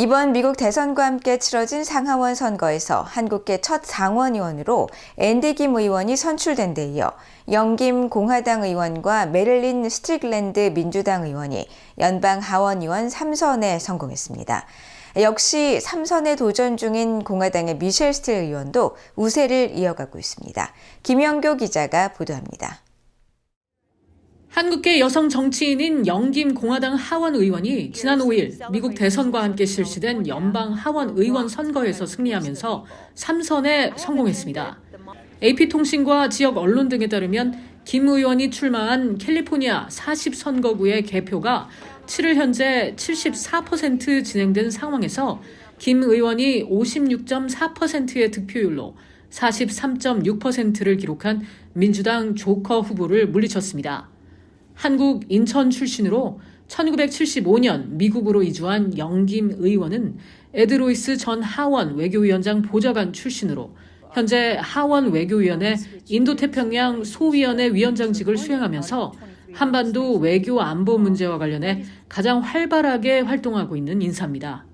이번 미국 대선과 함께 치러진 상하원 선거에서 한국계 첫 상원의원으로 앤디 김 의원이 선출된 데 이어 영김 공화당 의원과 메릴린 스트릭랜드 민주당 의원이 연방 하원의원 3선에 성공했습니다. 역시 3선에 도전 중인 공화당의 미셸 스틸 의원도 우세를 이어가고 있습니다. 김영교 기자가 보도합니다. 한국계 여성 정치인인 영김 공화당 하원 의원이 지난 5일 미국 대선과 함께 실시된 연방 하원 의원 선거에서 승리하면서 3선에 성공했습니다. AP통신과 지역 언론 등에 따르면 김 의원이 출마한 캘리포니아 40선거구의 개표가 7일 현재 74% 진행된 상황에서 김 의원이 56.4%의 득표율로 43.6%를 기록한 민주당 조커 후보를 물리쳤습니다. 한국 인천 출신으로 1975년 미국으로 이주한 영김 의원은 에드로이스 전 하원 외교위원장 보좌관 출신으로 현재 하원 외교위원회 인도태평양 소위원회 위원장직을 수행하면서 한반도 외교 안보 문제와 관련해 가장 활발하게 활동하고 있는 인사입니다.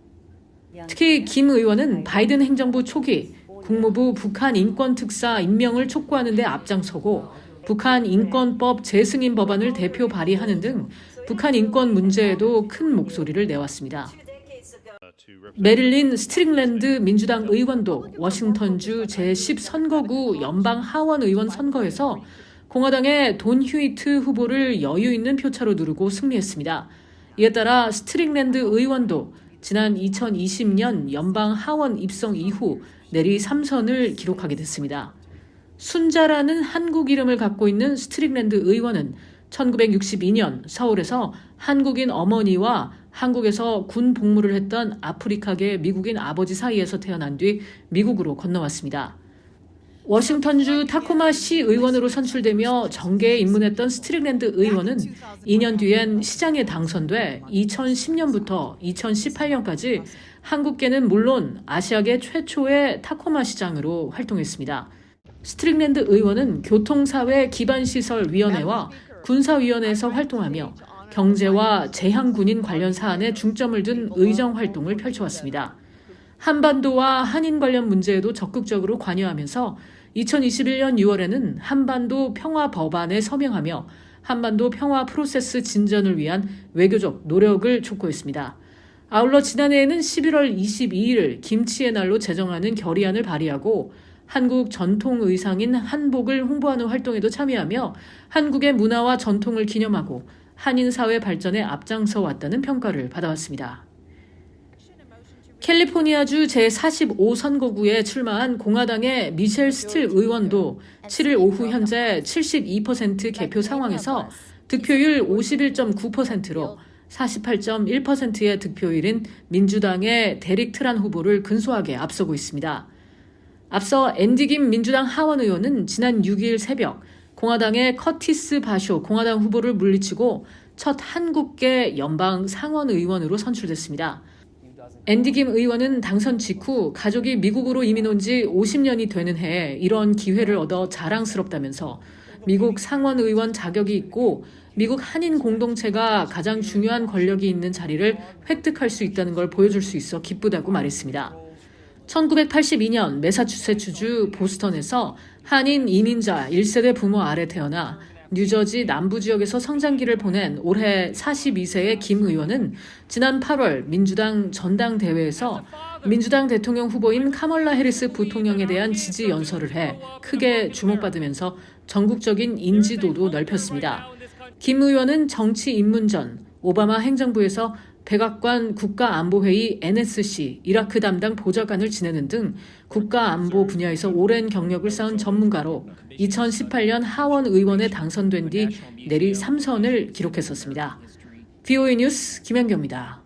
특히 김 의원은 바이든 행정부 초기 국무부 북한 인권특사 임명을 촉구하는 데 앞장서고 북한 인권법 재승인 법안을 대표 발의하는 등 북한 인권 문제에도 큰 목소리를 내왔습니다. 메릴린 스트릭랜드 민주당 의원도 워싱턴주 제10선거구 연방 하원 의원 선거에서 공화당의 돈 휴이트 후보를 여유 있는 표차로 누르고 승리했습니다. 이에 따라 스트릭랜드 의원도 지난 2020년 연방 하원 입성 이후 내리 3선을 기록하게 됐습니다. 순자라는 한국 이름을 갖고 있는 스트릭랜드 의원은 1962년 서울에서 한국인 어머니와 한국에서 군 복무를 했던 아프리카계 미국인 아버지 사이에서 태어난 뒤 미국으로 건너왔습니다. 워싱턴주 타코마시 의원으로 선출되며 정계에 입문했던 스트릭랜드 의원은 2년 뒤엔 시장에 당선돼 2010년부터 2018년까지 한국계는 물론 아시아계 최초의 타코마시장으로 활동했습니다. 스트릭랜드 의원은 교통사회 기반시설위원회와 군사위원회에서 활동하며 경제와 재향군인 관련 사안에 중점을 둔 의정 활동을 펼쳐왔습니다. 한반도와 한인 관련 문제에도 적극적으로 관여하면서 2021년 6월에는 한반도 평화 법안에 서명하며 한반도 평화 프로세스 진전을 위한 외교적 노력을 촉구했습니다. 아울러 지난해에는 11월 22일 김치의 날로 제정하는 결의안을 발의하고 한국 전통 의상인 한복을 홍보하는 활동에도 참여하며 한국의 문화와 전통을 기념하고 한인 사회 발전에 앞장서 왔다는 평가를 받아왔습니다. 캘리포니아주 제45선거구에 출마한 공화당의 미셸 스틸 의원도 7일 오후 현재 72% 개표 상황에서 득표율 51.9%로 48.1%의 득표율인 민주당의 데릭 트란 후보를 근소하게 앞서고 있습니다. 앞서 앤디 김 민주당 하원 의원은 지난 6일 새벽 공화당의 커티스 바쇼 공화당 후보를 물리치고 첫 한국계 연방 상원 의원으로 선출됐습니다. 앤디 김 의원은 당선 직후 가족이 미국으로 이민 온 지 50년이 되는 해에 이런 기회를 얻어 자랑스럽다면서 미국 상원 의원 자격이 있고 미국 한인 공동체가 가장 중요한 권력이 있는 자리를 획득할 수 있다는 걸 보여줄 수 있어 기쁘다고 말했습니다. 1982년 매사추세츠주 보스턴에서 한인 이민자 1세대 부모 아래 태어나 뉴저지 남부 지역에서 성장기를 보낸 올해 42세의 김 의원은 지난 8월 민주당 전당대회에서 민주당 대통령 후보인 카멀라 해리스 부통령에 대한 지지 연설을 해 크게 주목받으면서 전국적인 인지도도 넓혔습니다. 김 의원은 정치 입문 전 오바마 행정부에서 백악관 국가안보회의 NSC 이라크 담당 보좌관을 지내는 등 국가안보 분야에서 오랜 경력을 쌓은 전문가로 2018년 하원 의원에 당선된 뒤 내리 3선을 기록했었습니다. VOA 뉴스 김현경입니다.